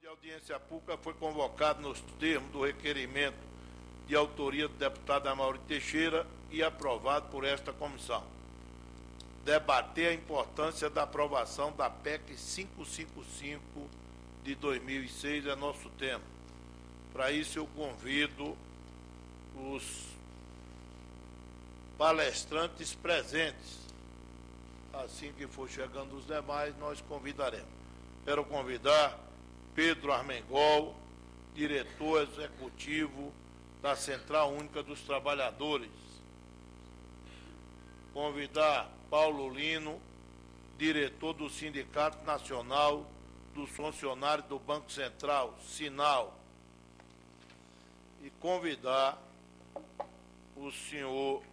de audiência pública foi convocado nos termos do requerimento de autoria do deputado Amaury Teixeira e aprovado por esta comissão. Debater a importância da aprovação da PEC 555 de 2006 é nosso tema. Para isso eu convido os palestrantes presentes. Assim que for chegando os demais, nós convidaremos. Quero convidar Pedro Armengol, diretor executivo da Central Única dos Trabalhadores. Convidar Paulo Lino, diretor do Sindicato Nacional dos Funcionários do Banco Central, Sinal. E convidar o senhor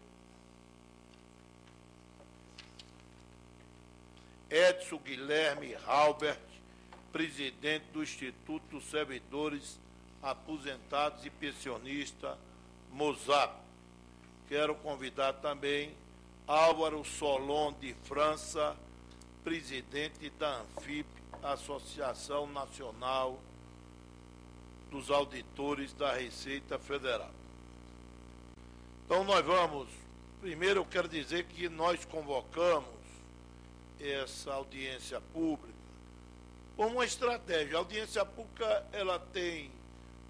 Edson Guilherme Halbert, presidente do Instituto dos Servidores Aposentados e Pensionistas, MOSAP. Quero convidar também Álvaro Solon de França, presidente da ANFIP, Associação Nacional dos Auditores da Receita Federal. Então nós vamos, primeiro eu quero dizer que nós convocamos essa audiência pública como uma estratégia. A audiência pública, ela tem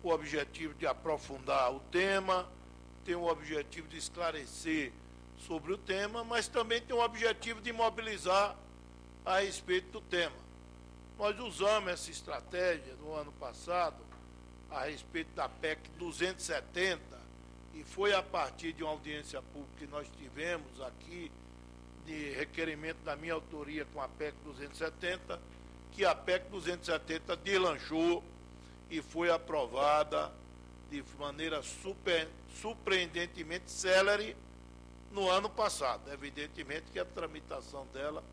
o objetivo de aprofundar o tema, tem o objetivo de esclarecer sobre o tema, mas também tem o objetivo de mobilizar a respeito do tema. Nós usamos essa estratégia no ano passado a respeito da PEC 270 e foi a partir de uma audiência pública que nós tivemos aqui de requerimento da minha autoria com a PEC 270, que a PEC 270 deslanchou e foi aprovada de maneira surpreendentemente célere no ano passado. Evidentemente que a tramitação dela,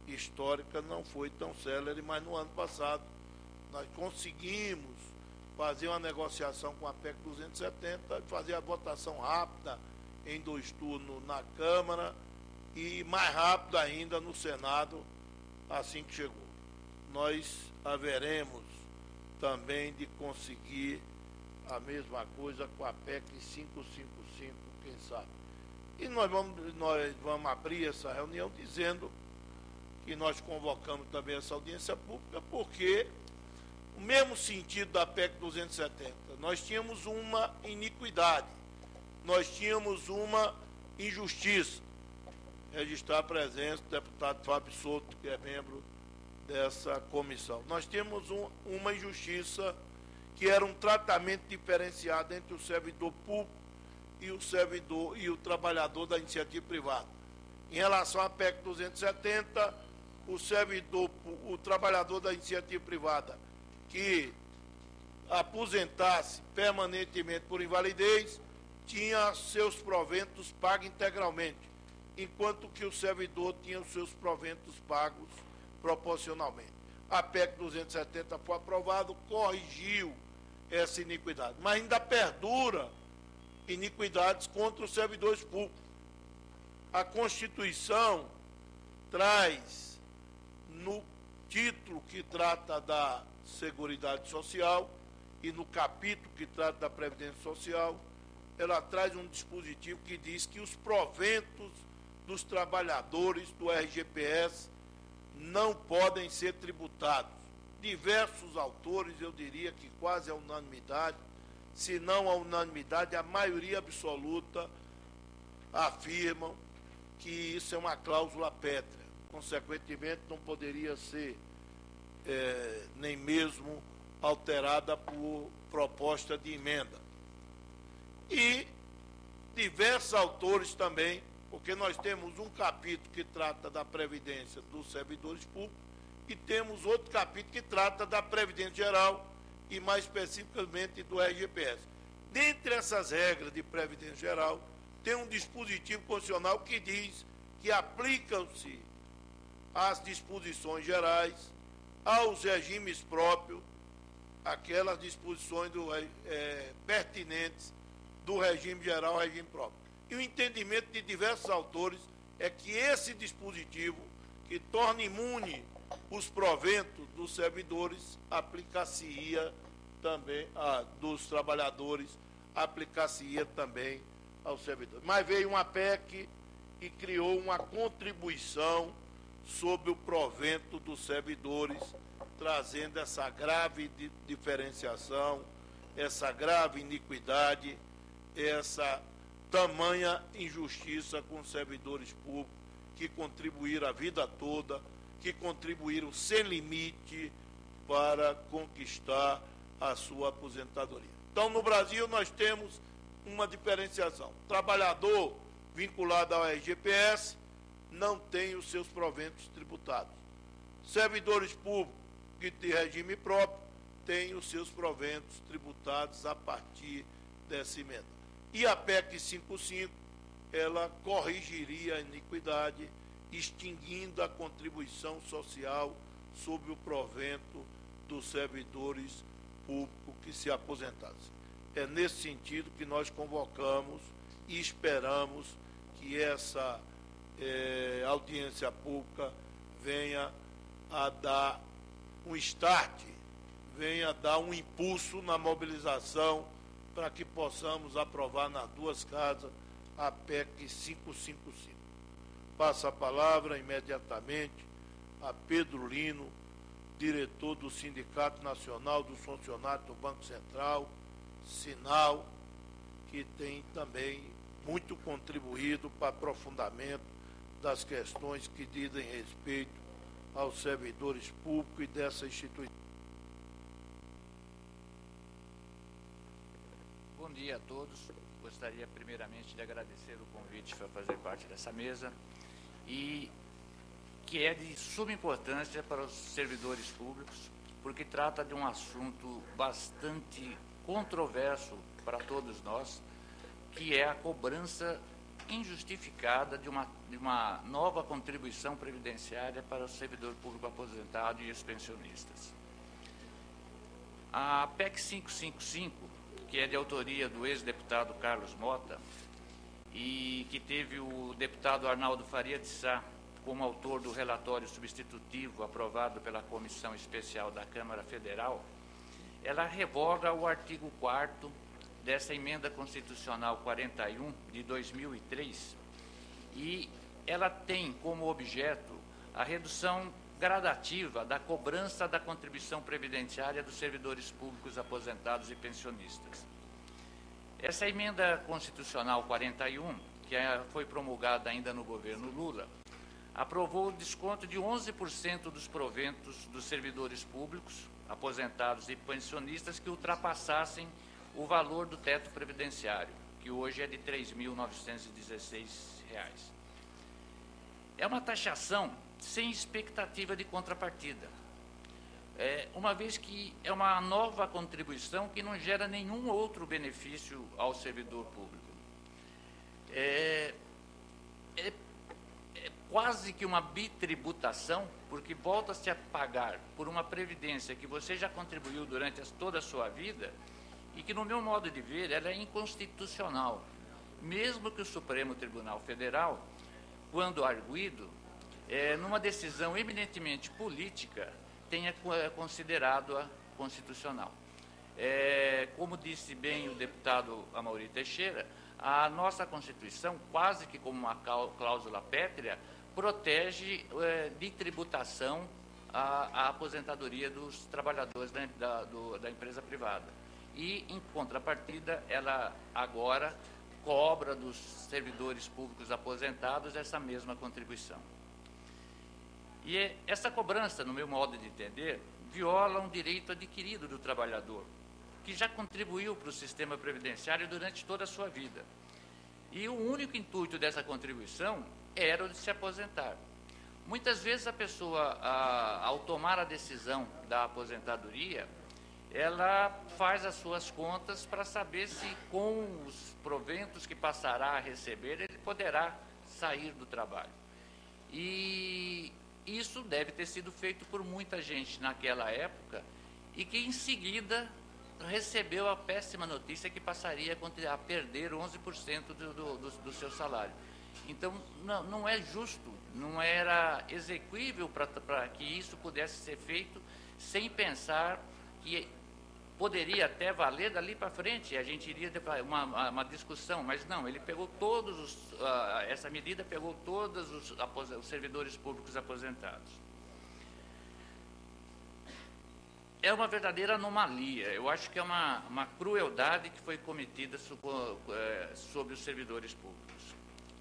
histórica, não foi tão célere, mas no ano passado nós conseguimos fazer uma negociação com a PEC 270, fazer a votação rápida em 2 turnos na Câmara e mais rápido ainda no Senado, assim que chegou. Nós haveremos também de conseguir a mesma coisa com a PEC 555, quem sabe. E nós vamos abrir essa reunião dizendo que nós convocamos também essa audiência pública, porque o mesmo sentido da PEC 270, nós tínhamos uma iniquidade, nós tínhamos uma injustiça. Registrar a presença do deputado Fábio Souto, que é membro dessa comissão. Nós temos uma injustiça que era um tratamento diferenciado entre o servidor público e o servidor e o trabalhador da iniciativa privada. Em relação à PEC 270, o trabalhador da iniciativa privada que aposentasse permanentemente por invalidez tinha seus proventos pagos integralmente, enquanto que o servidor tinha os seus proventos pagos proporcionalmente. A PEC 270 foi aprovada, corrigiu essa iniquidade, mas ainda perdura iniquidades contra os servidores públicos. A Constituição traz, no título que trata da Seguridade Social e no capítulo que trata da Previdência Social, ela traz um dispositivo que diz que os proventos dos trabalhadores do RGPS não podem ser tributados. Diversos autores, eu diria que quase a unanimidade, se não a unanimidade, a maioria absoluta afirmam que isso é uma cláusula pétrea. Consequentemente, não poderia ser nem mesmo alterada por proposta de emenda. E diversos autores também, porque nós temos um capítulo que trata da Previdência dos servidores públicos e temos outro capítulo que trata da Previdência Geral e mais especificamente do RGPS. Dentre essas regras de Previdência Geral, tem um dispositivo constitucional que diz que aplicam-se as disposições gerais aos regimes próprios, aquelas disposições pertinentes do regime geral ao regime próprio. E o entendimento de diversos autores é que esse dispositivo, que torna imune os proventos dos servidores aplicar-se-ia também, dos trabalhadores, aplicar-se-ia também aos servidores. Mas veio uma PEC e criou uma contribuição sobre o provento dos servidores, trazendo essa grave diferenciação, essa grave iniquidade, essa tamanha injustiça com os servidores públicos que contribuíram a vida toda, que contribuíram sem limite para conquistar a sua aposentadoria. Então, no Brasil, nós temos uma diferenciação. Trabalhador vinculado ao RGPS não tem os seus proventos tributados. Servidores públicos de regime próprio têm os seus proventos tributados a partir dessa emenda. E a PEC 55, ela corrigiria a iniquidade, extinguindo a contribuição social sobre o provento dos servidores públicos que se aposentassem. É nesse sentido que nós convocamos e esperamos que essa audiência pública venha a dar um start, venha a dar um impulso na mobilização para que possamos aprovar nas duas casas a PEC 555. Passo a palavra imediatamente a Pedro Lino, diretor do Sindicato Nacional dos Funcionários do Banco Central, Sinal, que tem também muito contribuído para o aprofundamento das questões que dizem respeito aos servidores públicos e dessa instituição. Bom dia a todos. Gostaria primeiramente de agradecer o convite para fazer parte dessa mesa e que é de suma importância para os servidores públicos, porque trata de um assunto bastante controverso para todos nós, que é a cobrança injustificada de uma nova contribuição previdenciária para o servidor público aposentado e os pensionistas. A PEC 555, que é de autoria do ex-deputado Carlos Mota, e que teve o deputado Arnaldo Faria de Sá como autor do relatório substitutivo aprovado pela Comissão Especial da Câmara Federal, ela revoga o artigo 4º dessa emenda constitucional 41 de 2003 e ela tem como objeto a redução gradativa da cobrança da contribuição previdenciária dos servidores públicos aposentados e pensionistas. Essa emenda constitucional 41, que foi promulgada ainda no governo Lula, aprovou o desconto de 11% dos proventos dos servidores públicos, aposentados e pensionistas que ultrapassassem o valor do teto previdenciário, que hoje é de R$ 3.916. É uma taxação sem expectativa de contrapartida, uma vez que é uma nova contribuição que não gera nenhum outro benefício ao servidor público. É quase que uma bitributação, porque volta-se a pagar por uma previdência que você já contribuiu durante toda a sua vida e que, no meu modo de ver, ela é inconstitucional, mesmo que o Supremo Tribunal Federal, quando arguido, numa decisão eminentemente política, tenha considerado-a constitucional. Como disse bem o deputado Amaury Teixeira, a nossa Constituição, quase que como uma cláusula pétrea, protege de tributação a aposentadoria dos trabalhadores da empresa privada. E, em contrapartida, ela agora cobra dos servidores públicos aposentados essa mesma contribuição. E essa cobrança, no meu modo de entender, viola um direito adquirido do trabalhador, que já contribuiu para o sistema previdenciário durante toda a sua vida. E o único intuito dessa contribuição era o de se aposentar. Muitas vezes a pessoa, ao tomar a decisão da aposentadoria, ela faz as suas contas para saber se com os proventos que passará a receber, ele poderá sair do trabalho. E isso deve ter sido feito por muita gente naquela época e que, em seguida, recebeu a péssima notícia que passaria a perder 11% do seu salário. Então, não é justo, não era exequível para que isso pudesse ser feito sem pensar que poderia até valer dali para frente, a gente iria ter uma discussão, mas não, ele pegou essa medida pegou todos os servidores públicos aposentados. É uma verdadeira anomalia, eu acho que é uma crueldade que foi cometida sobre os servidores públicos.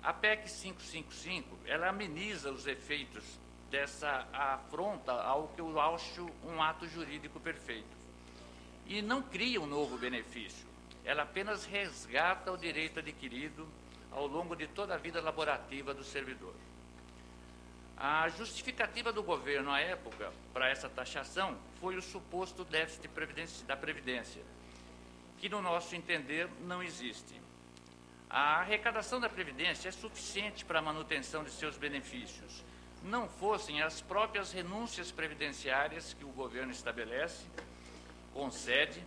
A PEC 555, ela ameniza os efeitos dessa afronta ao que eu acho um ato jurídico perfeito. E não cria um novo benefício, ela apenas resgata o direito adquirido ao longo de toda a vida laborativa do servidor. A justificativa do governo à época para essa taxação foi o suposto déficit da Previdência, que no nosso entender não existe. A arrecadação da Previdência é suficiente para a manutenção de seus benefícios, não fossem as próprias renúncias previdenciárias que o governo estabelece, concede,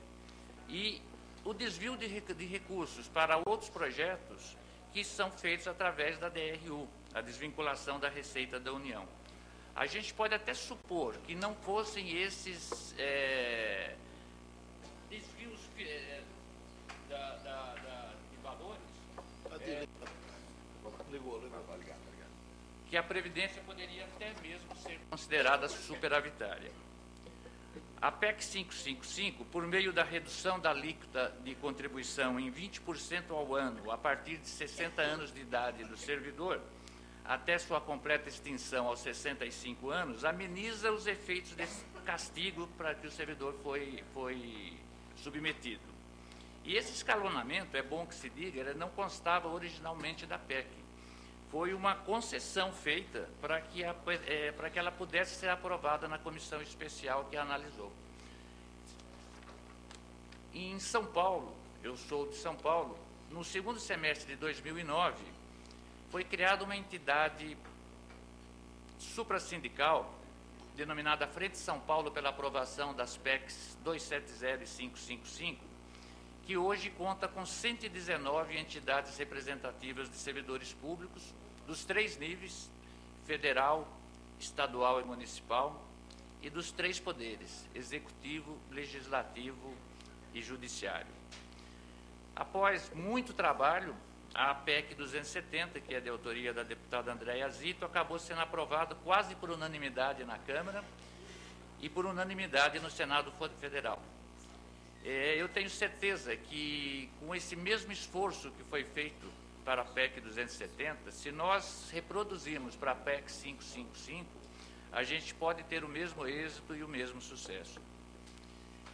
e o desvio de recursos para outros projetos que são feitos através da DRU, a desvinculação da Receita da União. A gente pode até supor que não fossem esses desvios de valores que a Previdência poderia até mesmo ser considerada superavitária. A PEC 555, por meio da redução da alíquota de contribuição em 20% ao ano, a partir de 60 anos de idade do servidor, até sua completa extinção aos 65 anos, ameniza os efeitos desse castigo para que o servidor foi submetido. E esse escalonamento, é bom que se diga, ele não constava originalmente da PEC. Foi uma concessão feita para que ela pudesse ser aprovada na comissão especial que a analisou. Em São Paulo, eu sou de São Paulo, no segundo semestre de 2009, foi criada uma entidade suprassindical, denominada Frente São Paulo pela aprovação das PECs 270 e 555, que hoje conta com 119 entidades representativas de servidores públicos, dos 3 níveis, federal, estadual e municipal, e dos 3 poderes, executivo, legislativo e judiciário. Após muito trabalho, a PEC 270, que é de autoria da deputada Andréia Zito, acabou sendo aprovada quase por unanimidade na Câmara e por unanimidade no Senado Federal. Eu tenho certeza que, com esse mesmo esforço que foi feito para a PEC 270, se nós reproduzirmos para a PEC 555, a gente pode ter o mesmo êxito e o mesmo sucesso.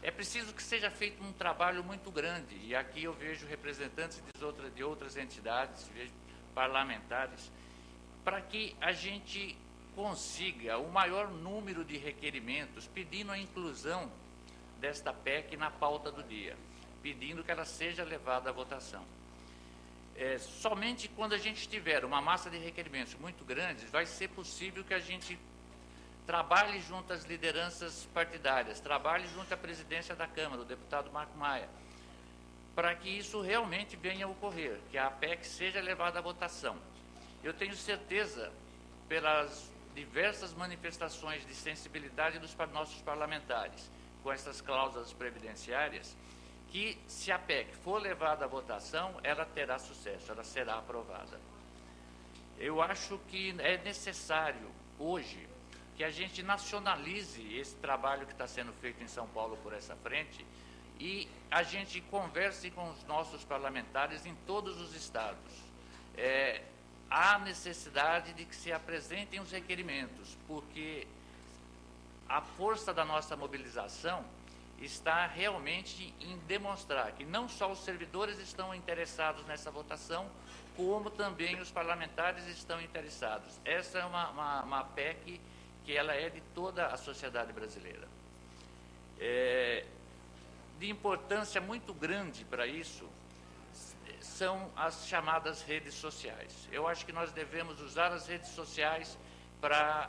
É preciso que seja feito um trabalho muito grande, e aqui eu vejo representantes de outras entidades, vejo parlamentares, para que a gente consiga o maior número de requerimentos pedindo a inclusão desta PEC na pauta do dia, pedindo que ela seja levada à votação. Somente quando a gente tiver uma massa de requerimentos muito grandes, vai ser possível que a gente trabalhe junto às lideranças partidárias, trabalhe junto à presidência da Câmara, o deputado Marco Maia, para que isso realmente venha a ocorrer, que a PEC seja levada à votação. Eu tenho certeza, pelas diversas manifestações de sensibilidade dos nossos parlamentares, com essas cláusulas previdenciárias, que se a PEC for levada à votação, ela terá sucesso, ela será aprovada. Eu acho que é necessário, hoje, que a gente nacionalize esse trabalho que está sendo feito em São Paulo por essa frente e a gente converse com os nossos parlamentares em todos os estados. Há necessidade de que se apresentem os requerimentos, porque a força da nossa mobilização está realmente em demonstrar que não só os servidores estão interessados nessa votação, como também os parlamentares estão interessados. Essa é uma PEC que ela é de toda a sociedade brasileira. De importância muito grande para isso são as chamadas redes sociais. Eu acho que nós devemos usar as redes sociais para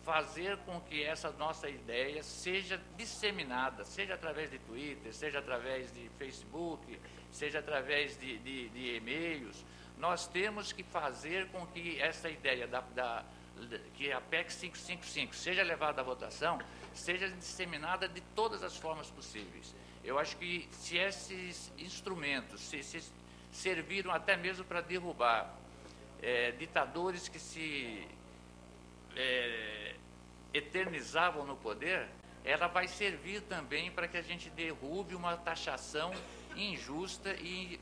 fazer com que essa nossa ideia seja disseminada, seja através de Twitter, seja através de Facebook, seja através de e-mails, nós temos que fazer com que essa ideia que a PEC 555 seja levada à votação, seja disseminada de todas as formas possíveis. Eu acho que se esses instrumentos se serviram até mesmo para derrubar ditadores que se eternizavam no poder, ela vai servir também para que a gente derrube uma taxação injusta e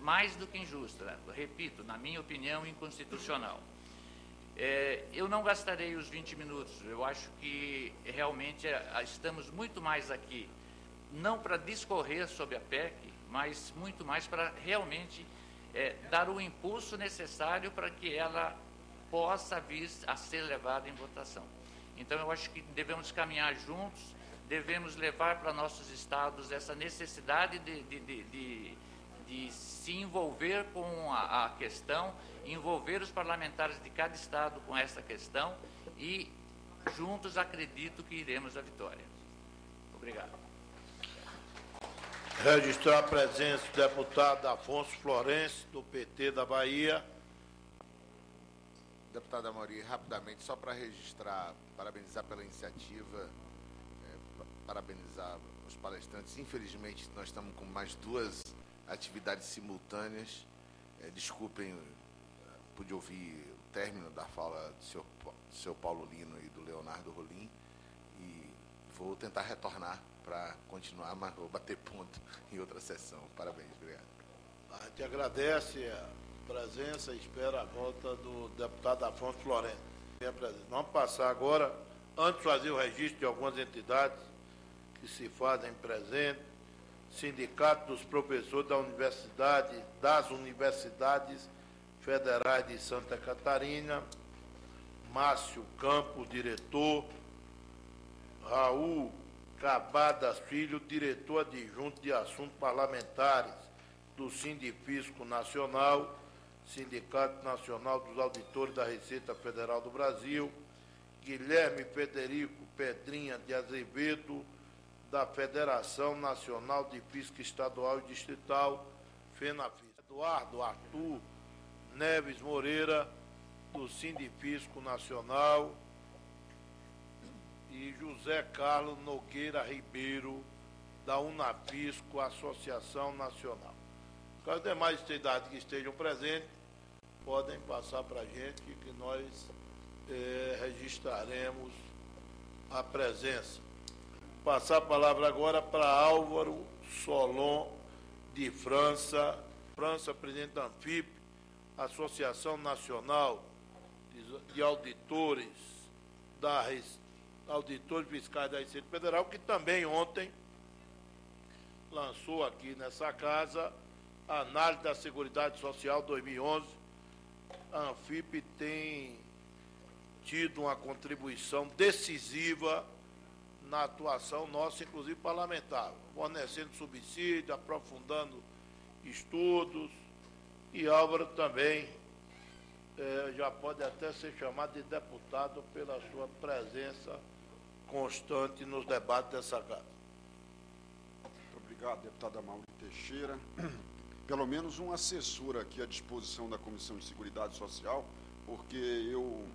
mais do que injusta, né? Repito, na minha opinião, inconstitucional. Eu não gastarei os 20 minutos, eu acho que realmente estamos muito mais aqui, não para discorrer sobre a PEC, mas muito mais para realmente dar o impulso necessário para que ela possa vir a ser levada em votação. Então, eu acho que devemos caminhar juntos, devemos levar para nossos estados essa necessidade de se envolver com a questão, envolver os parlamentares de cada estado com essa questão e, juntos, acredito que iremos à vitória. Obrigado. Registrar a presença do deputado Afonso Florencio, do PT da Bahia. Deputado Amaury, rapidamente, só para registrar, parabenizar pela iniciativa, parabenizar os palestrantes. Infelizmente, nós estamos com mais 2 atividades simultâneas. Desculpem, pude ouvir o término da fala do senhor Paulo Lino e do Leonardo Rolim, e vou tentar retornar para continuar, mas vou bater ponto em outra sessão. Parabéns, obrigado. A gente agradece a presença e espera a volta do deputado Afonso Florencio. Vamos passar agora, antes de fazer o registro de algumas entidades que se fazem presente, Sindicato dos Professores das Universidades Federais de Santa Catarina, Márcio Campos, diretor, Raul Cabadas Filho, diretor adjunto de Assuntos Parlamentares do Sindifisco Nacional, Sindicato Nacional dos Auditores da Receita Federal do Brasil, Guilherme Federico Pedrinha de Azevedo, da Federação Nacional de Fisco Estadual e Distrital, FENAFIS, Eduardo Arthur Neves Moreira, do Sindifisco Nacional, e José Carlos Nogueira Ribeiro, da Unafisco, Associação Nacional. As demais entidades que estejam presentes podem passar para a gente, que nós registraremos a presença. Passar a palavra agora para Álvaro Solon, de França, presidente da ANFIP, Associação Nacional de Auditores Auditores Fiscais da Receita Federal, que também ontem lançou aqui nessa casa a análise da Seguridade Social 2011. A ANFIP tem tido uma contribuição decisiva na atuação nossa, inclusive parlamentar, fornecendo subsídio, aprofundando estudos, e Álvaro também já pode até ser chamado de deputado pela sua presença constante nos debates dessa casa. Muito obrigado, deputado Amaury Teixeira. Pelo menos um assessor aqui à disposição da Comissão de Seguridade Social, porque eu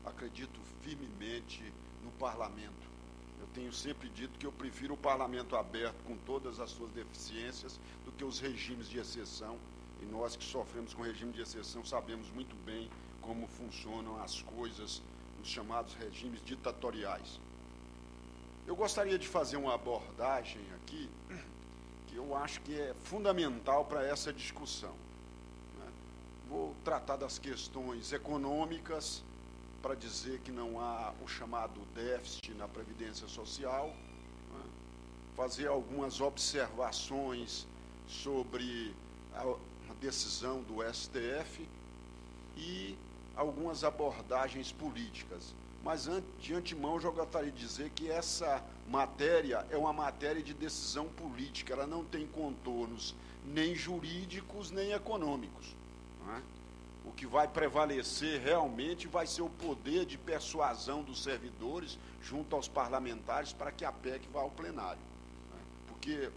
acredito firmemente no parlamento. Eu tenho sempre dito que eu prefiro o parlamento aberto com todas as suas deficiências do que os regimes de exceção, e nós que sofremos com regime de exceção sabemos muito bem como funcionam as coisas nos chamados regimes ditatoriais. Eu gostaria de fazer uma abordagem aqui que eu acho que é fundamental para essa discussão, né? Vou tratar das questões econômicas, para dizer que não há o chamado déficit na Previdência Social, né? Fazer algumas observações sobre a decisão do STF e algumas abordagens políticas. Mas, de antemão, eu já gostaria de dizer que essa matéria é uma matéria de decisão política, ela não tem contornos nem jurídicos nem econômicos, não é? O que vai prevalecer realmente vai ser o poder de persuasão dos servidores junto aos parlamentares para que a PEC vá ao plenário, não é? Porque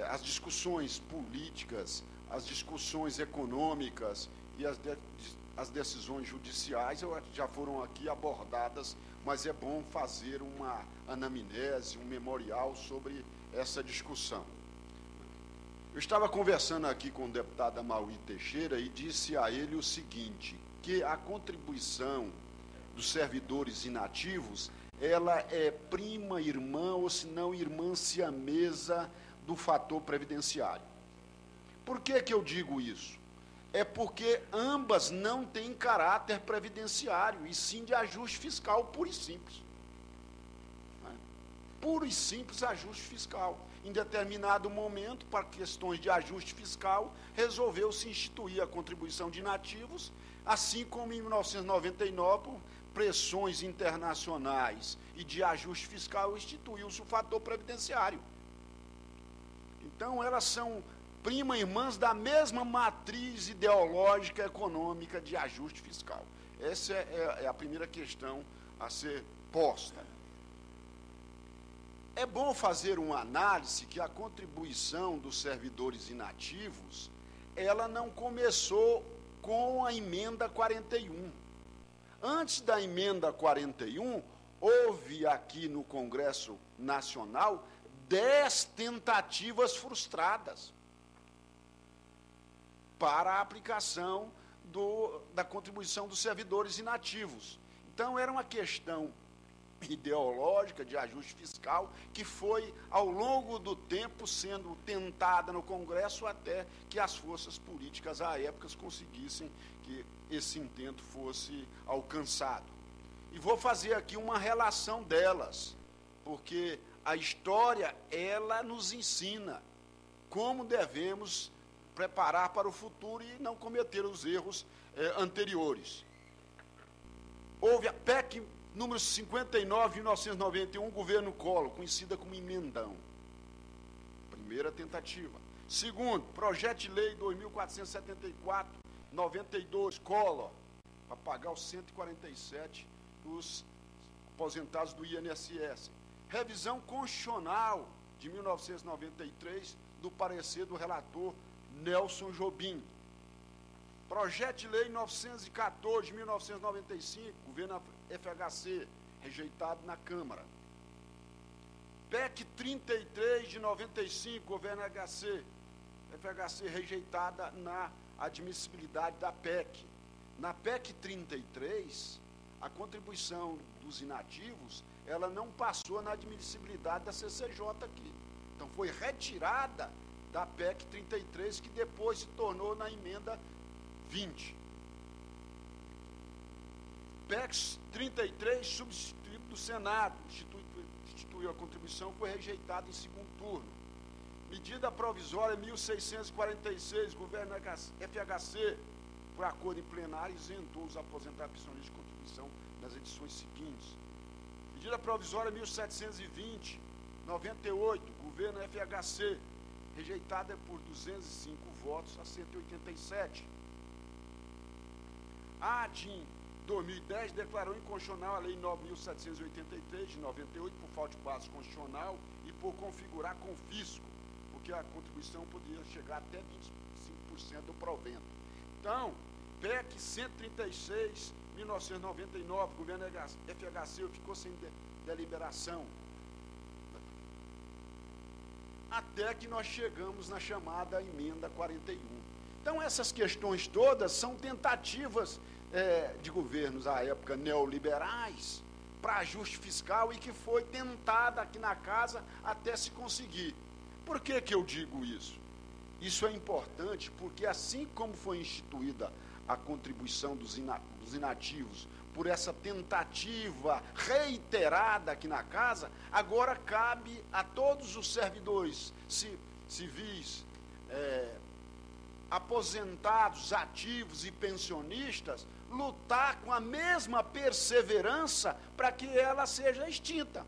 as discussões políticas, as discussões econômicas e as decisões judiciais já foram aqui abordadas, mas é bom fazer uma anamnese, um memorial sobre essa discussão. Eu estava conversando aqui com o deputado Amaury Teixeira e disse a ele o seguinte, que a contribuição dos servidores inativos, ela é prima irmã, ou se não irmã siamesa do fator previdenciário. Por que que eu digo isso? É porque ambas não têm caráter previdenciário, e sim de ajuste fiscal puro e simples. Puro e simples ajuste fiscal. Em determinado momento, para questões de ajuste fiscal, resolveu-se instituir a contribuição de inativos, assim como em 1999, por pressões internacionais e de ajuste fiscal, instituiu-se o fator previdenciário. Então, elas são prima irmãs da mesma matriz ideológica econômica de ajuste fiscal. Essa é a primeira questão a ser posta. É bom fazer uma análise que a contribuição dos servidores inativos, ela não começou com a emenda 41. Antes da emenda 41, houve aqui no Congresso Nacional 10 tentativas frustradas para a aplicação da contribuição dos servidores inativos. Então, era uma questão ideológica de ajuste fiscal que foi, ao longo do tempo, sendo tentada no Congresso até que as forças políticas à época conseguissem que esse intento fosse alcançado. E vou fazer aqui uma relação delas, porque a história, ela nos ensina como devemos preparar para o futuro e não cometer os erros anteriores. Houve a PEC número 59, 1991, governo Collor, conhecida como emendão. Primeira tentativa. Segundo, projeto de lei 2.474, 92, Collor, para pagar os 147 dos aposentados do INSS. Revisão constitucional de 1993, do parecer do relator Nelson Jobim. Projeto de lei 914 de 1995, governo FHC, rejeitado na Câmara. PEC 33 de 95, governo FHC, rejeitada na admissibilidade da PEC. Na PEC 33, a contribuição dos inativos, ela não passou na admissibilidade da CCJ aqui. Então, foi retirada da PEC 33, que depois se tornou na emenda 20. PEC 33, substituído do Senado, instituiu a contribuição, foi rejeitada em segundo turno. Medida provisória 1646, governo FHC, por acordo em plenário, isentou os aposentados pensionistas de contribuição nas edições seguintes. Medida provisória 1720, 98, governo FHC, rejeitada por 205 votos a 187. A ADIM 2010 declarou inconstitucional a Lei 9.783 de 98 por falta de base constitucional e por configurar confisco, porque a contribuição poderia chegar até 25% do provento. Então, PEC 136, 1999, governo FHC ficou sem deliberação. Até que nós chegamos na chamada emenda 41. Então, essas questões todas são tentativas de governos, à época, neoliberais, para ajuste fiscal e que foi tentada aqui na casa até se conseguir. Por que que eu digo isso? Isso é importante porque, assim como foi instituída a contribuição dos inativos por essa tentativa reiterada aqui na casa, agora cabe a todos os servidores civis, aposentados, ativos e pensionistas, lutar com a mesma perseverança para que ela seja extinta.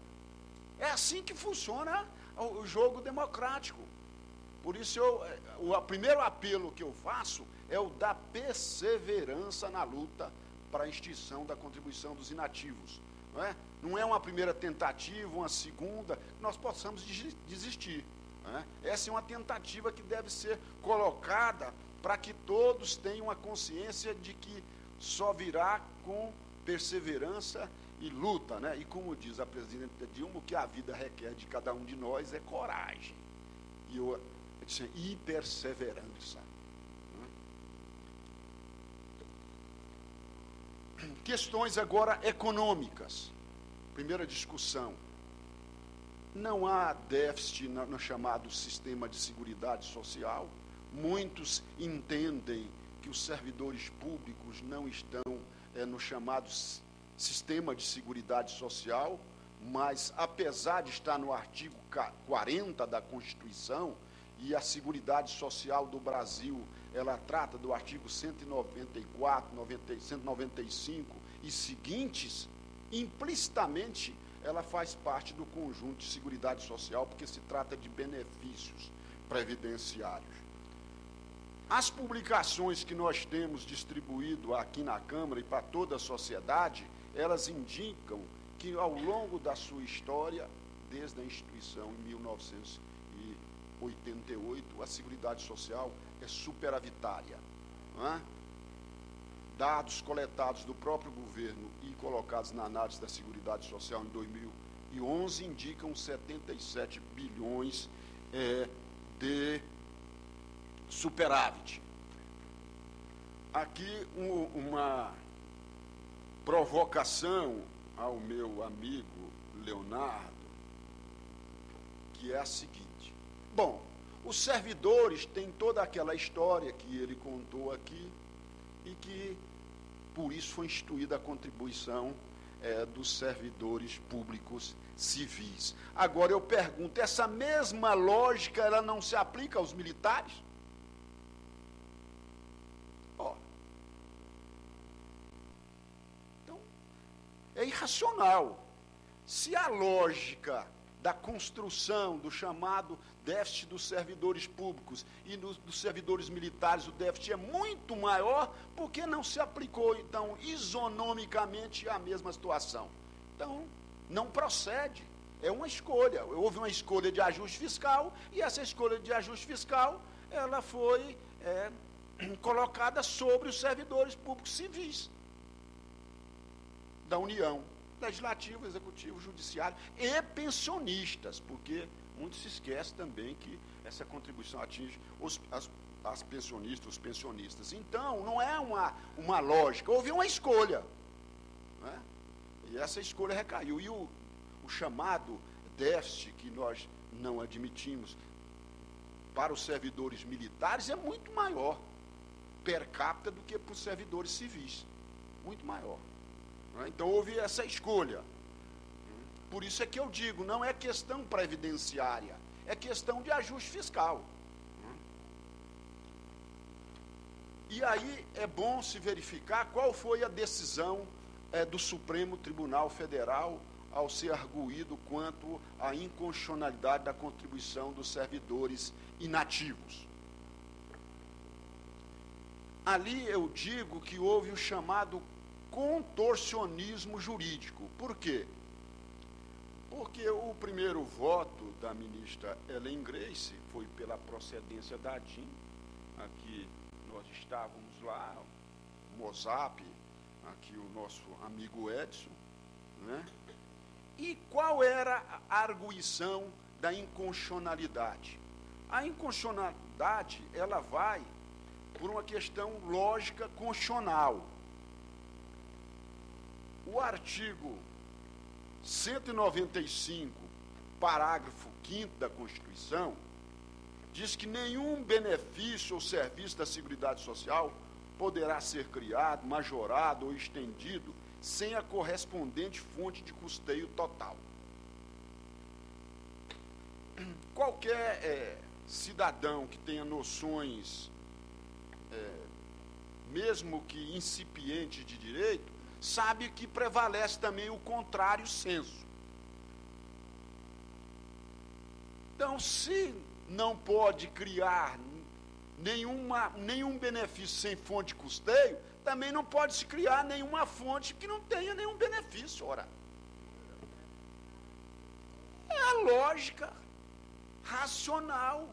É assim que funciona o jogo democrático. Por isso, o primeiro apelo que eu faço é o da perseverança na luta para a extinção da contribuição dos inativos. Não é uma primeira tentativa, uma segunda, que nós possamos desistir. né? Essa é uma tentativa que deve ser colocada para que todos tenham a consciência de que só virá com perseverança e luta, né? E como diz a presidenta Dilma, o que a vida requer de cada um de nós é coragem e perseverança. Questões agora econômicas. Primeira discussão. Não há déficit no chamado sistema de seguridade social. Muitos entendem que os servidores públicos não estão no chamado sistema de seguridade social, mas apesar de estar no artigo 40 da Constituição, e a Seguridade Social do Brasil, ela trata do artigo 194, 195 e seguintes, implicitamente ela faz parte do conjunto de Seguridade Social, porque se trata de benefícios previdenciários. As publicações que nós temos distribuído aqui na Câmara e para toda a sociedade, elas indicam que ao longo da sua história, desde a instituição em 1988, a Seguridade Social é superavitária. Não é? Dados coletados do próprio governo e colocados na análise da Seguridade Social em 2011 indicam 77 bilhões de superávit. Aqui uma provocação ao meu amigo Leonardo, que é a seguinte. Bom, os servidores têm toda aquela história que ele contou aqui e que, por isso, foi instituída a contribuição dos servidores públicos civis. Agora, eu pergunto, essa mesma lógica, ela não se aplica aos militares? Então, é irracional. Se a lógica da construção do chamado déficit dos servidores públicos e dos servidores militares, o déficit é muito maior, por que não se aplicou, então, isonomicamente a mesma situação? Então, não procede. É uma escolha. Houve uma escolha de ajuste fiscal e essa escolha de ajuste fiscal, ela foi colocada sobre os servidores públicos civis da União. Legislativo, executivo, judiciário e pensionistas, porque muito se esquece também que essa contribuição atinge as pensionistas, os pensionistas. Então, não é uma lógica, houve uma escolha, né? E essa escolha recaiu. E o chamado déficit que nós não admitimos para os servidores militares é muito maior per capita do que para os servidores civis, muito maior. Então, houve essa escolha. Por isso é que eu digo, não é questão previdenciária, é questão de ajuste fiscal. E aí é bom se verificar qual foi a decisão do Supremo Tribunal Federal ao ser arguído quanto à inconstitucionalidade da contribuição dos servidores inativos. Ali eu digo que houve o chamado contorcionismo jurídico. Por quê? Porque o primeiro voto da ministra Ellen Grace foi pela procedência da DIN. Aqui nós estávamos lá, o Mozap, aqui o nosso amigo Edson, né? E qual era a arguição da inconstitucionalidade? A inconstitucionalidade, ela vai por uma questão lógica constitucional. O artigo 195, parágrafo 5º da Constituição, diz que nenhum benefício ou serviço da Seguridade Social poderá ser criado, majorado ou estendido sem a correspondente fonte de custeio total. Qualquer cidadão que tenha noções, mesmo que incipientes de direito, sabe que prevalece também o contrário senso. Então, se não pode criar nenhum benefício sem fonte de custeio, também não pode se criar nenhuma fonte que não tenha nenhum benefício, ora. É a lógica racional,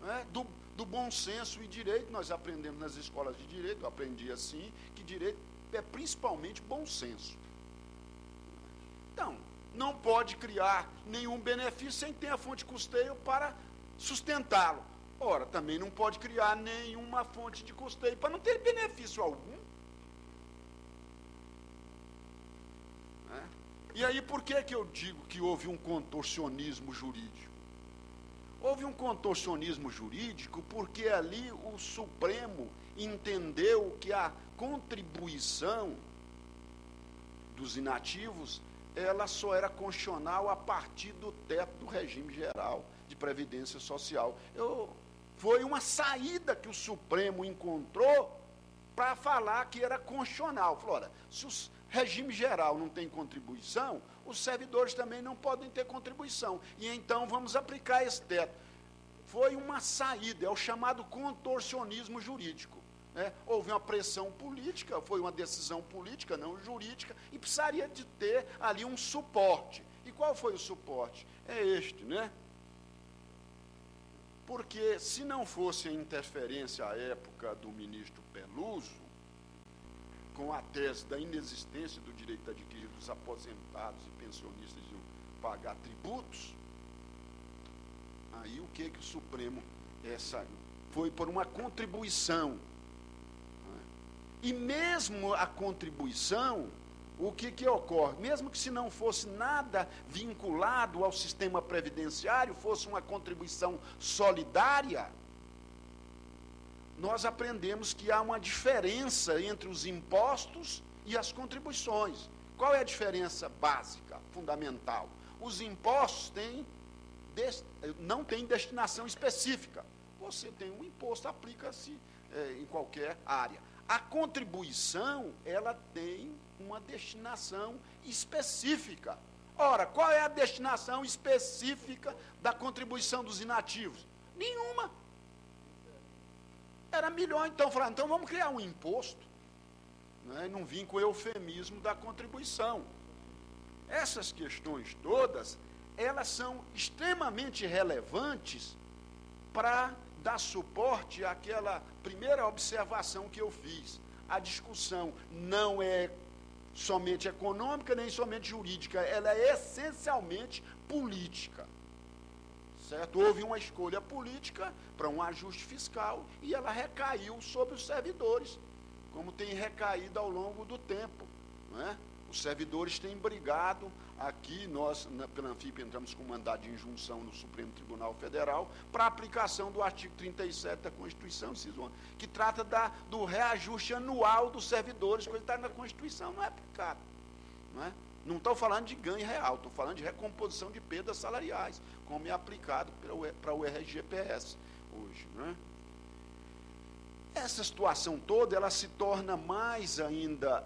né, do bom senso e direito. Nós aprendemos nas escolas de direito, eu aprendi assim, que direito é principalmente bom senso. Então, não pode criar nenhum benefício sem ter a fonte de custeio para sustentá-lo. Ora, também não pode criar nenhuma fonte de custeio para não ter benefício algum. E aí, por que eu digo que houve um contorcionismo jurídico? Houve um contorcionismo jurídico porque ali o Supremo entendeu que a contribuição dos inativos, ela só era constitucional a partir do teto do regime geral de previdência social. Foi uma saída que o Supremo encontrou para falar que era constitucional. Falou, olha, se o regime geral não tem contribuição, os servidores também não podem ter contribuição. E então vamos aplicar esse teto. Foi uma saída, é o chamado contorcionismo jurídico. Né? Houve uma pressão política, foi uma decisão política, não jurídica, e precisaria de ter ali um suporte. E qual foi o suporte? É este, né? Porque se não fosse a interferência à época do ministro Peluso, com a tese da inexistência do direito adquirido dos aposentados e pensionistas de pagar tributos, aí o que o Supremo saiu? Foi por uma contribuição. E mesmo a contribuição, o que ocorre? Mesmo que se não fosse nada vinculado ao sistema previdenciário, fosse uma contribuição solidária, nós aprendemos que há uma diferença entre os impostos e as contribuições. Qual é a diferença básica, fundamental? Os impostos não têm destinação específica. Você tem um imposto, aplica-se em qualquer área. A contribuição, ela tem uma destinação específica. Ora, qual é a destinação específica da contribuição dos inativos? Nenhuma. Era milhões, então falaram, então vamos criar um imposto, né, e não vim com o eufemismo da contribuição. Essas questões todas, elas são extremamente relevantes para dar suporte àquela primeira observação que eu fiz. A discussão não é somente econômica, nem somente jurídica, ela é essencialmente política. Certo? Houve uma escolha política para um ajuste fiscal e ela recaiu sobre os servidores, como tem recaído ao longo do tempo. Não é? Os servidores têm brigado. Aqui nós, pela Anfip, entramos com mandado de injunção no Supremo Tribunal Federal para a aplicação do artigo 37 da Constituição, que trata do reajuste anual dos servidores, coisa que está na Constituição, não é aplicado. Não é? Não estou falando de ganho real, estou falando de recomposição de perdas salariais, como é aplicado para o RGPS hoje. Né? Essa situação toda, ela se torna mais ainda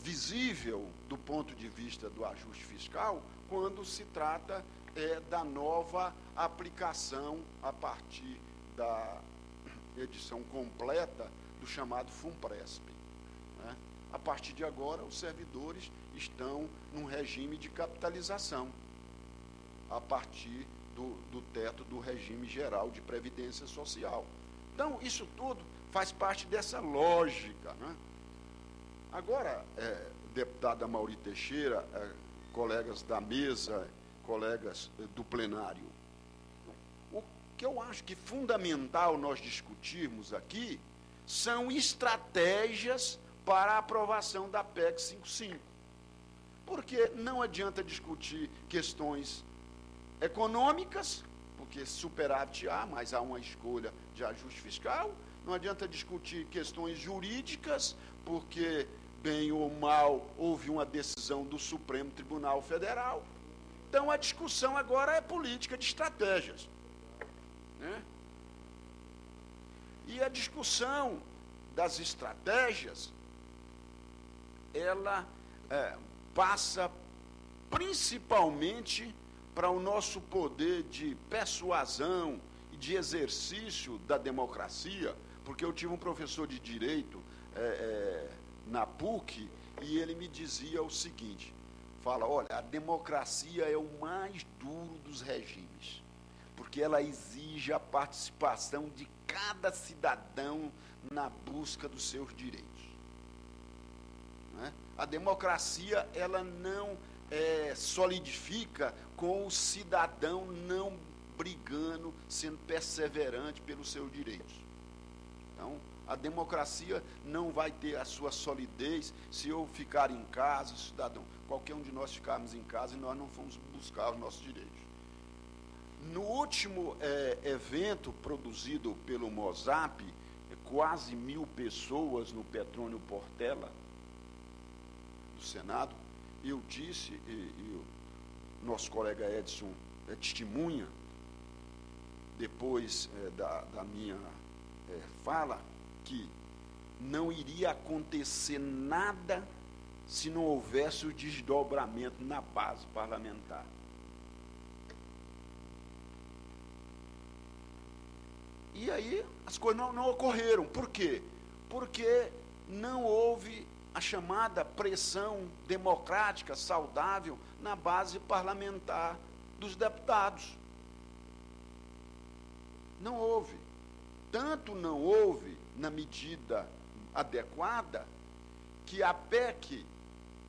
visível do ponto de vista do ajuste fiscal, quando se trata da nova aplicação a partir da edição completa do chamado FUNPRESP. Né? A partir de agora, os servidores estão num regime de capitalização, a partir do teto do regime geral de previdência social. Então, isso tudo faz parte dessa lógica. Né? Agora, deputada Mauri Teixeira, colegas da mesa, colegas do plenário, o que eu acho que é fundamental nós discutirmos aqui são estratégias para a aprovação da PEC 55. Porque não adianta discutir questões econômicas, porque superávit há, mas há uma escolha de ajuste fiscal. Não adianta discutir questões jurídicas, porque, bem ou mal, houve uma decisão do Supremo Tribunal Federal. Então, a discussão agora é política de estratégias. Né? E a discussão das estratégias, ela passa principalmente para o nosso poder de persuasão e de exercício da democracia, porque eu tive um professor de Direito na PUC, e ele me dizia o seguinte, fala, olha, a democracia é o mais duro dos regimes, porque ela exige a participação de cada cidadão na busca dos seus direitos. Né? A democracia, ela não solidifica com o cidadão não brigando, sendo perseverante pelos seus direitos. Então, a democracia não vai ter a sua solidez se eu ficar em casa, cidadão. Qualquer um de nós ficarmos em casa e nós não fomos buscar os nossos direitos. No último evento produzido pelo Mozap, quase 1000 pessoas no Petrônio Portela, do Senado, eu disse, e o nosso colega Edson é testemunha, depois da minha fala, que não iria acontecer nada se não houvesse o desdobramento na base parlamentar. E aí as coisas não ocorreram. Por quê? Porque não houve a chamada pressão democrática, saudável, na base parlamentar dos deputados. Não houve. Tanto não houve, na medida adequada, que a PEC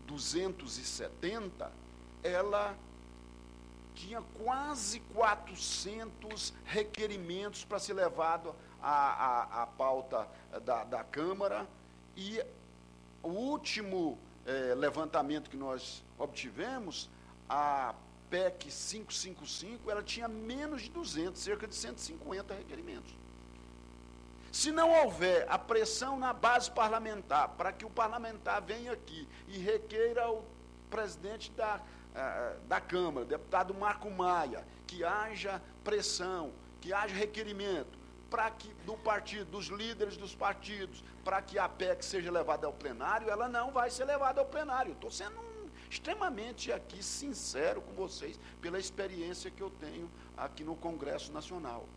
270, ela tinha quase 400 requerimentos para ser levado à pauta da Câmara, e o último levantamento que nós obtivemos, a PEC 555, ela tinha menos de 200, cerca de 150 requerimentos. Se não houver a pressão na base parlamentar, para que o parlamentar venha aqui e requeira ao presidente da Câmara, deputado Marco Maia, que haja pressão, que haja requerimento do partido, dos líderes dos partidos, para que a PEC seja levada ao plenário, ela não vai ser levada ao plenário. Estou sendo extremamente aqui sincero com vocês, pela experiência que eu tenho aqui no Congresso Nacional.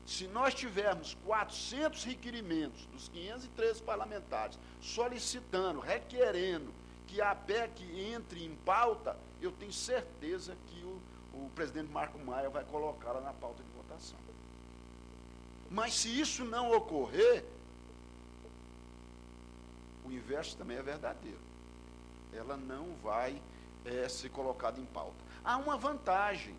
Se nós tivermos 400 requerimentos dos 513 parlamentares solicitando, requerendo que a PEC entre em pauta, eu tenho certeza que o presidente Marco Maia vai colocá-la na pauta de votação. Mas se isso não ocorrer, o inverso também é verdadeiro. Ela não vai ser colocada em pauta. Há uma vantagem.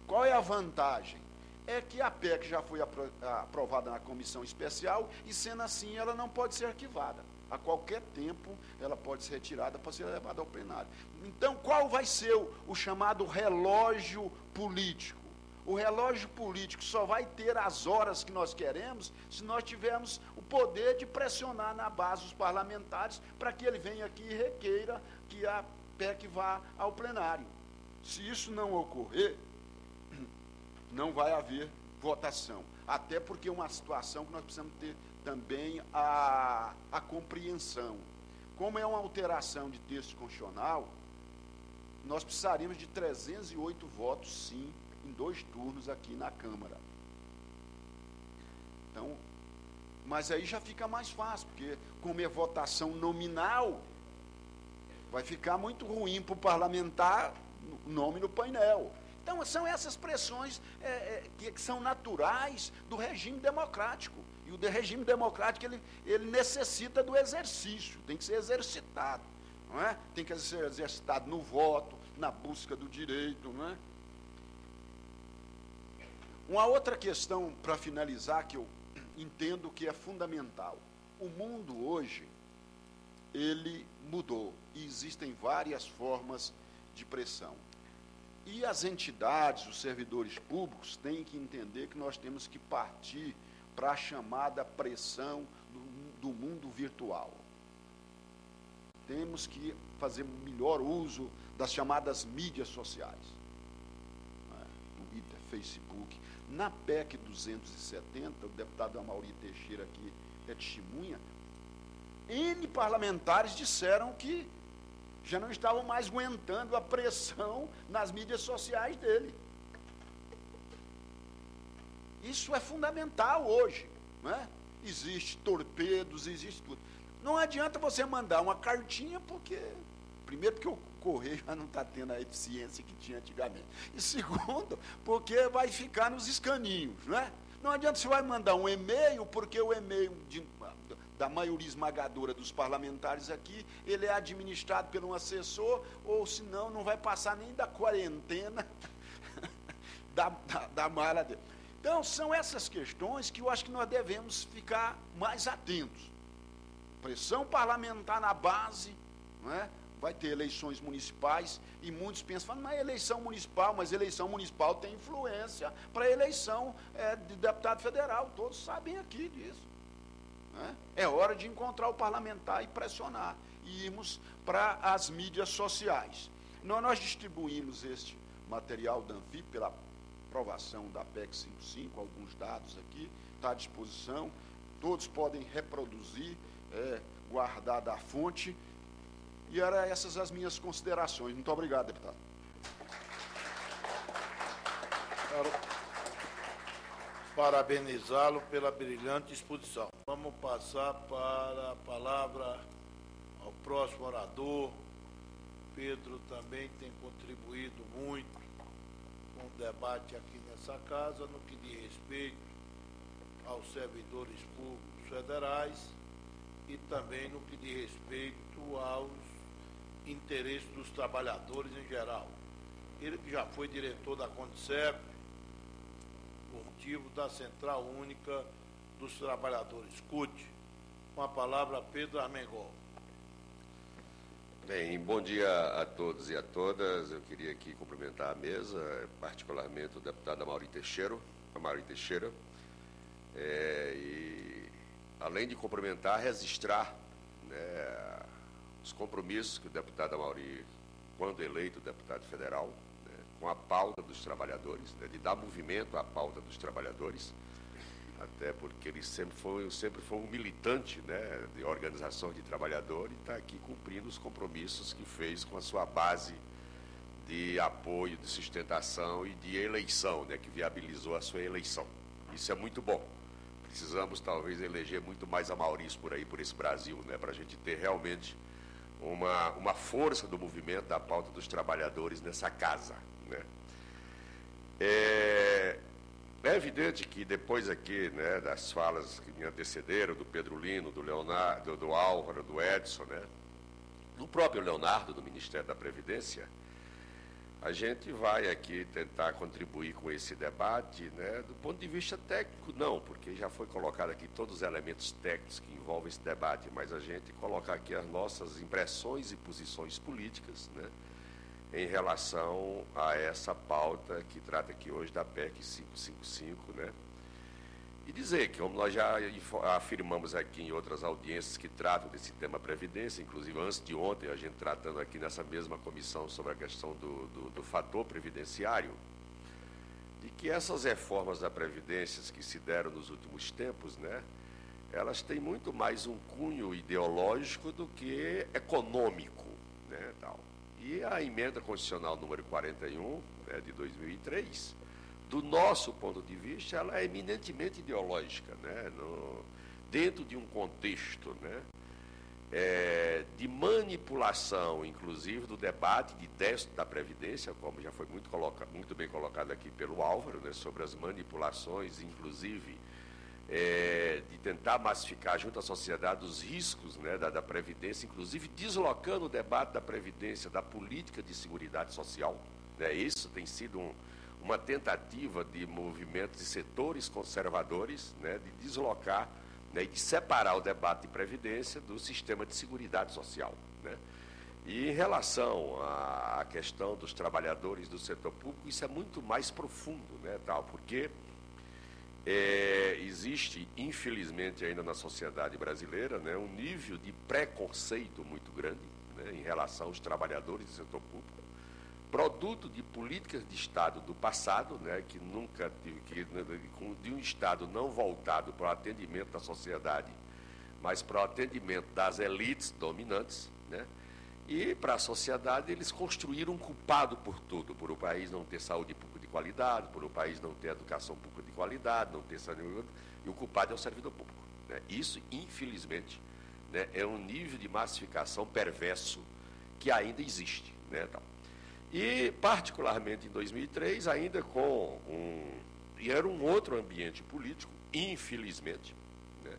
Qual é a vantagem? É que a PEC já foi aprovada na comissão especial e, sendo assim, ela não pode ser arquivada. A qualquer tempo, ela pode ser retirada para ser levada ao plenário. Então, qual vai ser o chamado relógio político? O relógio político só vai ter as horas que nós queremos se nós tivermos o poder de pressionar na base os parlamentares para que ele venha aqui e requeira que a PEC vá ao plenário. Se isso não ocorrer, não vai haver votação. Até porque é uma situação que nós precisamos ter também a compreensão. Como é uma alteração de texto constitucional, nós precisaríamos de 308 votos, sim, em 2 turnos aqui na Câmara. Então, mas aí já fica mais fácil, porque como é votação nominal, vai ficar muito ruim para o parlamentar o nome no painel. Então, são essas pressões que são naturais do regime democrático. E o regime democrático, ele necessita do exercício, tem que ser exercitado. Não é? Tem que ser exercitado no voto, na busca do direito. Não é? Uma outra questão, para finalizar, que eu entendo que é fundamental. O mundo hoje, ele mudou. E existem várias formas de pressão. E as entidades, os servidores públicos, têm que entender que nós temos que partir para a chamada pressão do mundo virtual. Temos que fazer melhor uso das chamadas mídias sociais. Twitter, Facebook. Na PEC 270, o deputado Amaury Teixeira aqui é testemunha, N parlamentares disseram que já não estavam mais aguentando a pressão nas mídias sociais dele. Isso é fundamental hoje, né? Existe torpedos, existe tudo. Não adianta você mandar uma cartinha, porque primeiro, porque o Correio já não está tendo a eficiência que tinha antigamente. E segundo, porque vai ficar nos escaninhos, não é? Não adianta você vai mandar um e-mail, porque o e-mail da maioria esmagadora dos parlamentares aqui, ele é administrado por um assessor, ou senão não vai passar nem da quarentena da mala dele. Então, são essas questões que eu acho que nós devemos ficar mais atentos. Pressão parlamentar na base, não é? Vai ter eleições municipais, e muitos pensam, não é eleição municipal, mas eleição municipal tem influência para a eleição de deputado federal, todos sabem aqui disso. Né? É hora de encontrar o parlamentar e pressionar, e irmos para as mídias sociais. Nós distribuímos este material da Anfip pela aprovação da PEC 55, alguns dados aqui, está à disposição, todos podem reproduzir, guardar da fonte, e eram essas as minhas considerações. Muito obrigado, deputado. Quero parabenizá-lo pela brilhante exposição. Vamos passar para a palavra ao próximo orador. Pedro também tem contribuído muito com o debate aqui nessa casa, no que diz respeito aos servidores públicos federais e também no que diz respeito aos interesses dos trabalhadores em geral. Ele que já foi diretor da Condicep, por motivo da Central Única dos Trabalhadores, CUT. Com a palavra, Pedro Armengol. Bem, bom dia a todos e a todas. Eu queria aqui cumprimentar a mesa, particularmente o deputado Amaury Teixeira, e além de cumprimentar, registrar, né, os compromissos que o deputado Amaury, quando eleito deputado federal, né, com a pauta dos trabalhadores, né, de dar movimento à pauta dos trabalhadores, até porque ele sempre foi um militante, né, de organização de trabalhador, e está aqui cumprindo os compromissos que fez com a sua base de apoio, de sustentação e de eleição, né, que viabilizou a sua eleição. Isso é muito bom. Precisamos, talvez, eleger muito mais Amaury por aí, por esse Brasil, né, para a gente ter realmente uma força do movimento da pauta dos trabalhadores nessa casa, né. É evidente que depois aqui, né, das falas que me antecederam, do Pedro Lino, do Leonardo, do Álvaro, do Edson, né, do próprio Leonardo, do Ministério da Previdência, a gente vai aqui tentar contribuir com esse debate, né, do ponto de vista técnico, não, porque já foi colocado aqui todos os elementos técnicos que envolvem esse debate, mas a gente colocar aqui as nossas impressões e posições políticas, né, em relação a essa pauta que trata aqui hoje da PEC 555, né, e dizer que, como nós já afirmamos aqui em outras audiências que tratam desse tema Previdência, inclusive antes de ontem, a gente tratando aqui nessa mesma comissão sobre a questão do fator previdenciário, de que essas reformas da Previdência que se deram nos últimos tempos, né, elas têm muito mais um cunho ideológico do que econômico, né, tal. E a emenda constitucional número 41, né, de 2003, do nosso ponto de vista, ela é eminentemente ideológica, né, dentro de um contexto, né, de manipulação, inclusive, do debate de teste da Previdência, como já foi muito bem colocado aqui pelo Álvaro, né, sobre as manipulações, inclusive, de tentar massificar junto à sociedade os riscos, né, da Previdência, inclusive deslocando o debate da Previdência da política de seguridade social, né. Isso tem sido uma tentativa de movimentos de setores conservadores, né, de deslocar, né, e de separar o debate de Previdência do sistema de seguridade social, né. E em relação à questão dos trabalhadores do setor público, isso é muito mais profundo, né, tal, porque existe, infelizmente, ainda na sociedade brasileira, né, um nível de preconceito muito grande, né, em relação aos trabalhadores do setor público, produto de políticas de Estado do passado, né, que nunca de um Estado não voltado para o atendimento da sociedade, mas para o atendimento das elites dominantes, né, e para a sociedade eles construíram um culpado por tudo, por o país não ter saúde pública de qualidade, por o país não ter educação pública de qualidade, não ter saúde, e o culpado é o servidor público, né. Isso, infelizmente, né, é um nível de massificação perverso que ainda existe, né, tal. E, particularmente em 2003, ainda e era um outro ambiente político, infelizmente, né,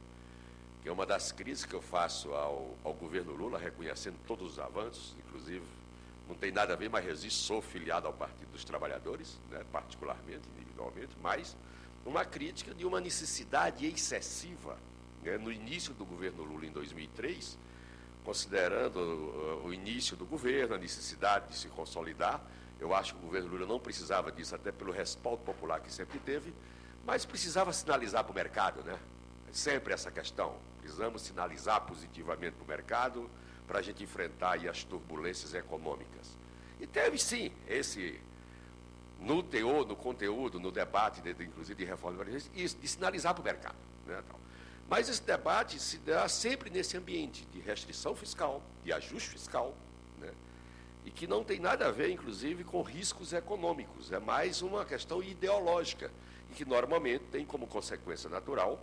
que é uma das críticas que eu faço ao governo Lula, reconhecendo todos os avanços, inclusive, não tem nada a ver, mas resisto, sou filiado ao Partido dos Trabalhadores, né, particularmente, individualmente, mas uma crítica de uma necessidade excessiva, né, no início do governo Lula em 2003, considerando o início do governo, a necessidade de se consolidar. Eu acho que o governo Lula não precisava disso, até pelo respaldo popular que sempre teve, mas precisava sinalizar para o mercado, né? Sempre essa questão. Precisamos sinalizar positivamente para o mercado para a gente enfrentar aí as turbulências econômicas. E teve, sim, no teor, no conteúdo, no debate, inclusive de reforma, isso, de sinalizar para o mercado, né, tal. Mas esse debate se dá sempre nesse ambiente de restrição fiscal, de ajuste fiscal, né, e que não tem nada a ver, inclusive, com riscos econômicos. É mais uma questão ideológica, e que normalmente tem como consequência natural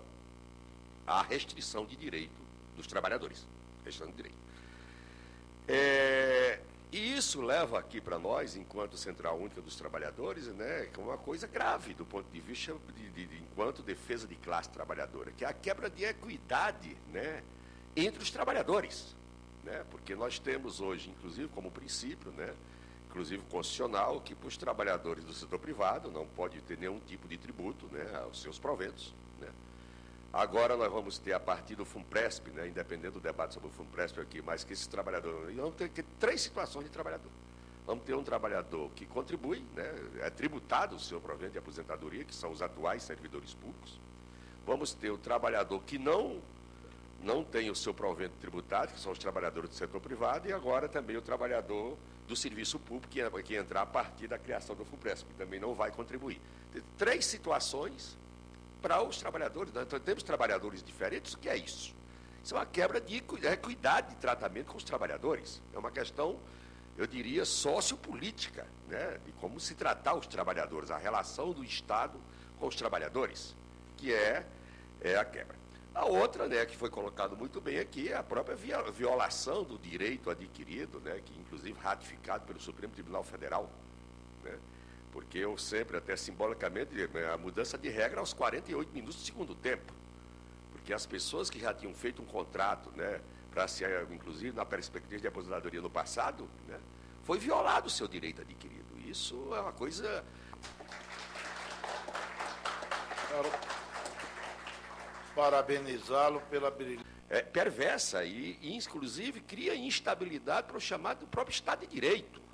a restrição de direito dos trabalhadores. Restrição de direito. E isso leva aqui para nós, enquanto Central Única dos Trabalhadores, né, que é uma coisa grave do ponto de vista enquanto defesa de classe trabalhadora, que é a quebra de equidade, né, entre os trabalhadores, né, porque nós temos hoje, inclusive, como princípio, né, inclusive constitucional, que para os trabalhadores do setor privado não pode ter nenhum tipo de tributo, né, aos seus proventos, né. Agora nós vamos ter, a partir do FUNPRESP, né, independente do debate sobre o FUNPRESP aqui, mas que esses trabalhadores, vamos ter três situações de trabalhador. Vamos ter um trabalhador que contribui, né, é tributado o seu provento de aposentadoria, que são os atuais servidores públicos. Vamos ter o trabalhador que não tem o seu provento tributado, que são os trabalhadores do setor privado, e agora também o trabalhador do serviço público, que entrar a partir da criação do FUNPRESP, que também não vai contribuir. Tem três situações para os trabalhadores. Nós temos trabalhadores diferentes. O que é isso? Isso é uma quebra de equidade de tratamento com os trabalhadores. É uma questão, eu diria, sociopolítica, né, de como se tratar os trabalhadores, a relação do Estado com os trabalhadores, que é a quebra. A outra, né, que foi colocado muito bem aqui, é a própria violação do direito adquirido, né, que inclusive ratificado pelo Supremo Tribunal Federal, né, porque eu sempre, até simbolicamente, a mudança de regra aos 48 minutos do segundo tempo. Porque as pessoas que já tinham feito um contrato, né, para se, inclusive na perspectiva de aposentadoria no passado, né, foi violado o seu direito adquirido. Isso é uma coisa... Quero parabenizá-lo pela brilhante. Perversa e, inclusive, cria instabilidade para o chamado do próprio Estado de Direito.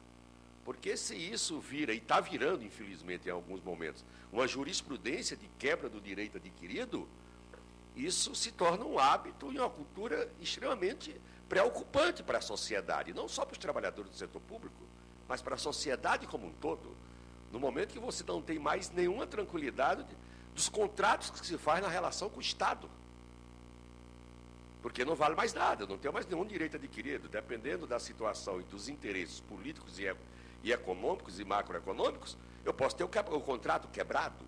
Porque se isso vira, e está virando, infelizmente, em alguns momentos, uma jurisprudência de quebra do direito adquirido, isso se torna um hábito e uma cultura extremamente preocupante para a sociedade, não só para os trabalhadores do setor público, mas para a sociedade como um todo. No momento que você não tem mais nenhuma tranquilidade dos contratos que se faz na relação com o Estado. Porque não vale mais nada, não tem mais nenhum direito adquirido, dependendo da situação e dos interesses políticos e econômicos e macroeconômicos, eu posso ter o contrato quebrado.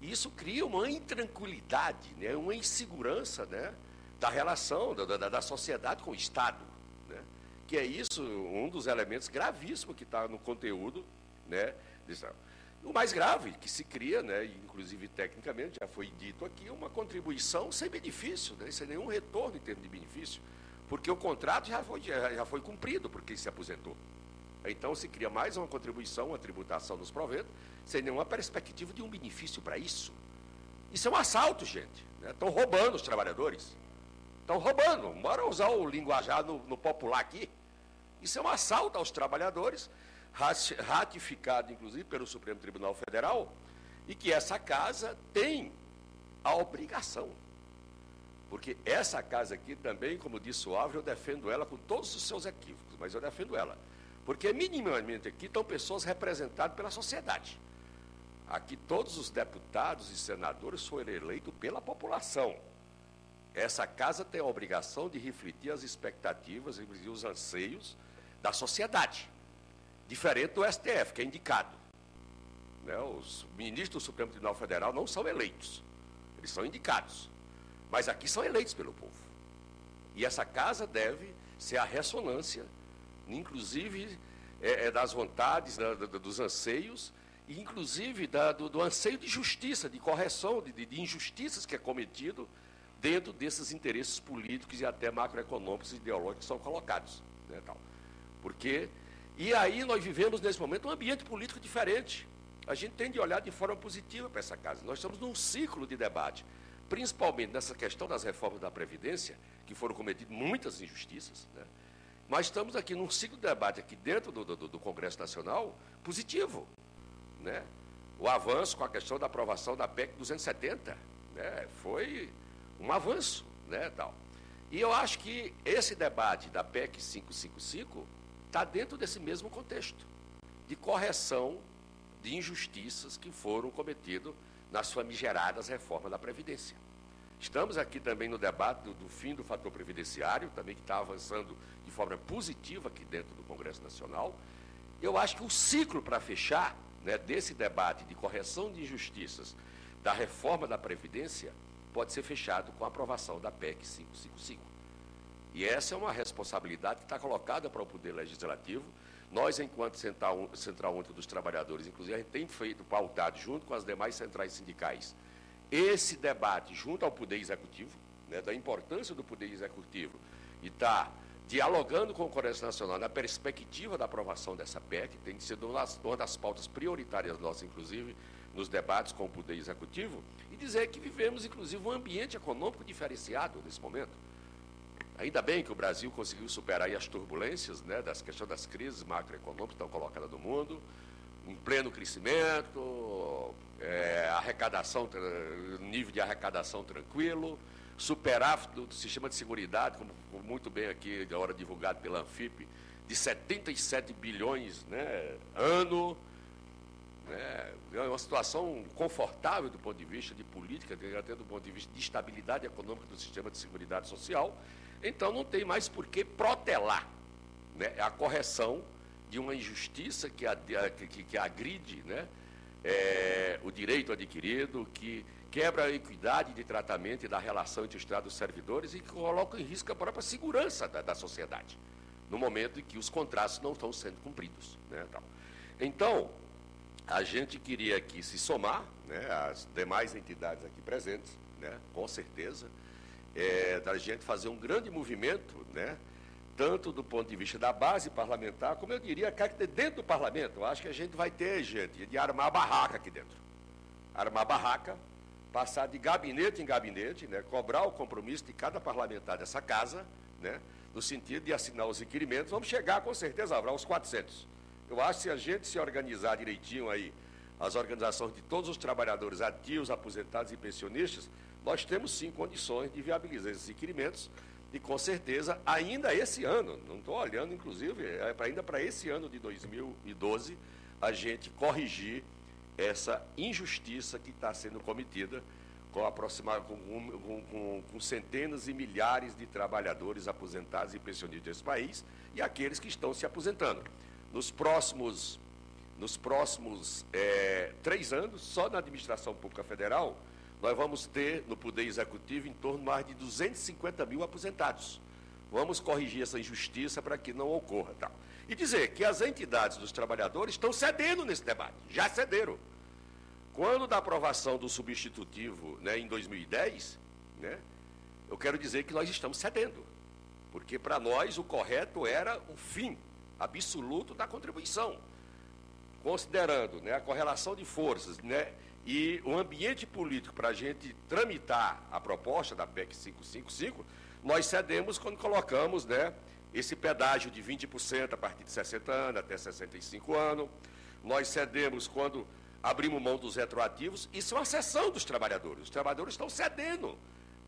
E isso cria uma intranquilidade, né, uma insegurança, né, da relação da sociedade com o Estado, né, que é isso um dos elementos gravíssimos que está no conteúdo, né, o mais grave que se cria, né, inclusive tecnicamente, já foi dito aqui, uma contribuição sem benefício, né, sem nenhum retorno em termos de benefício, porque o contrato já foi cumprido por quem se aposentou. Então se cria mais uma contribuição, uma tributação nos proventos, sem nenhuma perspectiva de um benefício para isso. Isso é um assalto, gente. Estão roubando os trabalhadores. Estão roubando. Bora usar o linguajar no popular aqui. Isso é um assalto aos trabalhadores, ratificado, inclusive, pelo Supremo Tribunal Federal, e que essa casa tem a obrigação. Porque essa casa aqui também, como disse o Álvaro, eu defendo ela com todos os seus equívocos, mas eu defendo ela. Porque minimamente aqui estão pessoas representadas pela sociedade. Aqui todos os deputados e senadores foram eleitos pela população. Essa casa tem a obrigação de refletir as expectativas e os anseios da sociedade. Diferente do STF, que é indicado. Né? Os ministros do Supremo Tribunal Federal não são eleitos. Eles são indicados. Mas aqui são eleitos pelo povo. E essa casa deve ser a ressonância inclusive das vontades, dos anseios, e inclusive do anseio de justiça, de correção de injustiças que é cometido dentro desses interesses políticos e até macroeconômicos e ideológicos que são colocados. Né, tal. E aí nós vivemos nesse momento um ambiente político diferente. A gente tem de olhar de forma positiva para essa casa. Nós estamos num ciclo de debate, principalmente nessa questão das reformas da Previdência, que foram cometidas muitas injustiças, né? Mas estamos aqui num ciclo de debate aqui dentro do Congresso Nacional positivo, né? O avanço com a questão da aprovação da PEC 270, né? Foi um avanço, né, tal. E eu acho que esse debate da PEC 555 está dentro desse mesmo contexto de correção de injustiças que foram cometidas nas famigeradas reformas da Previdência. Estamos aqui também no debate do fim do fator previdenciário, também que está avançando de forma positiva aqui dentro do Congresso Nacional. Eu acho que o ciclo para fechar, né, desse debate de correção de injustiças da reforma da Previdência pode ser fechado com a aprovação da PEC 555. E essa é uma responsabilidade que está colocada para o Poder Legislativo. Nós, enquanto Central Única dos Trabalhadores, inclusive, a gente tem feito pautado, junto com as demais centrais sindicais, esse debate junto ao Poder Executivo, né, da importância do Poder Executivo, e está dialogando com o Congresso Nacional na perspectiva da aprovação dessa PEC, tem sido uma das pautas prioritárias nossas, inclusive, nos debates com o Poder Executivo, e dizer que vivemos, inclusive, um ambiente econômico diferenciado nesse momento. Ainda bem que o Brasil conseguiu superar aí as turbulências, né, das questões das crises macroeconômicas que estão colocadas no mundo, em pleno crescimento, arrecadação, nível de arrecadação tranquilo, superar do sistema de seguridade, como muito bem aqui, da hora divulgado pela Anfip, de 77 bilhões, né, ano. É uma situação confortável do ponto de vista de política, até do ponto de vista de estabilidade econômica do sistema de seguridade social. Então, não tem mais por que protelar, né, a correção de uma injustiça que agride, né, o direito adquirido, que quebra a equidade de tratamento e da relação entre o Estado e os servidores e que coloca em risco a própria segurança da sociedade, no momento em que os contratos não estão sendo cumpridos. Né, tal. Então, a gente queria aqui se somar, né, às demais entidades aqui presentes, né, com certeza, da gente fazer um grande movimento, né, tanto do ponto de vista da base parlamentar, como eu diria, dentro do parlamento. Eu acho que a gente vai ter, gente, de armar a barraca aqui dentro. Armar a barraca, passar de gabinete em gabinete, né, cobrar o compromisso de cada parlamentar dessa casa, né, no sentido de assinar os requerimentos. Vamos chegar, com certeza, aos 400. Eu acho que se a gente se organizar direitinho aí, as organizações de todos os trabalhadores ativos, aposentados e pensionistas, nós temos sim condições de viabilizar esses requerimentos e, com certeza, ainda esse ano, não estou olhando, inclusive, ainda para esse ano de 2012, a gente corrigir essa injustiça que está sendo cometida com centenas e milhares de trabalhadores aposentados e pensionistas desse país e aqueles que estão se aposentando. Nos próximos 3 anos, só na administração pública federal, nós vamos ter no Poder Executivo em torno de mais de 250 mil aposentados. Vamos corrigir essa injustiça para que não ocorra. Tá? E dizer que as entidades dos trabalhadores estão cedendo nesse debate, já cederam. Quando da aprovação do substitutivo, né, em 2010, né, eu quero dizer que nós estamos cedendo, porque para nós o correto era o fim absoluto da contribuição, considerando, né, a correlação de forças, né, e o ambiente político para a gente tramitar a proposta da PEC 555, nós cedemos quando colocamos, né, esse pedágio de 20% a partir de 60 anos até 65 anos, nós cedemos quando abrimos mão dos retroativos. Isso é uma cessão dos trabalhadores. Os trabalhadores estão cedendo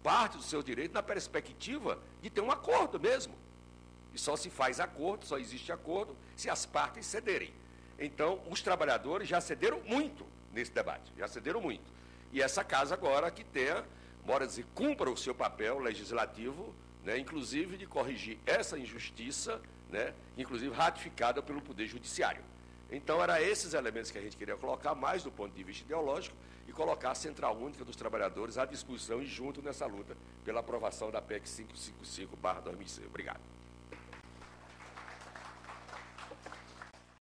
parte do seu direito na perspectiva de ter um acordo mesmo. E só se faz acordo, só existe acordo, se as partes cederem. Então, os trabalhadores já cederam muito nesse debate, já cederam muito. E essa casa agora que tenha, bora dizer, cumpra o seu papel legislativo, né, inclusive de corrigir essa injustiça, né, inclusive ratificada pelo Poder Judiciário. Então, eram esses elementos que a gente queria colocar mais do ponto de vista ideológico e colocar a Central Única dos Trabalhadores à discussão e junto nessa luta pela aprovação da PEC 555/2006. Obrigado.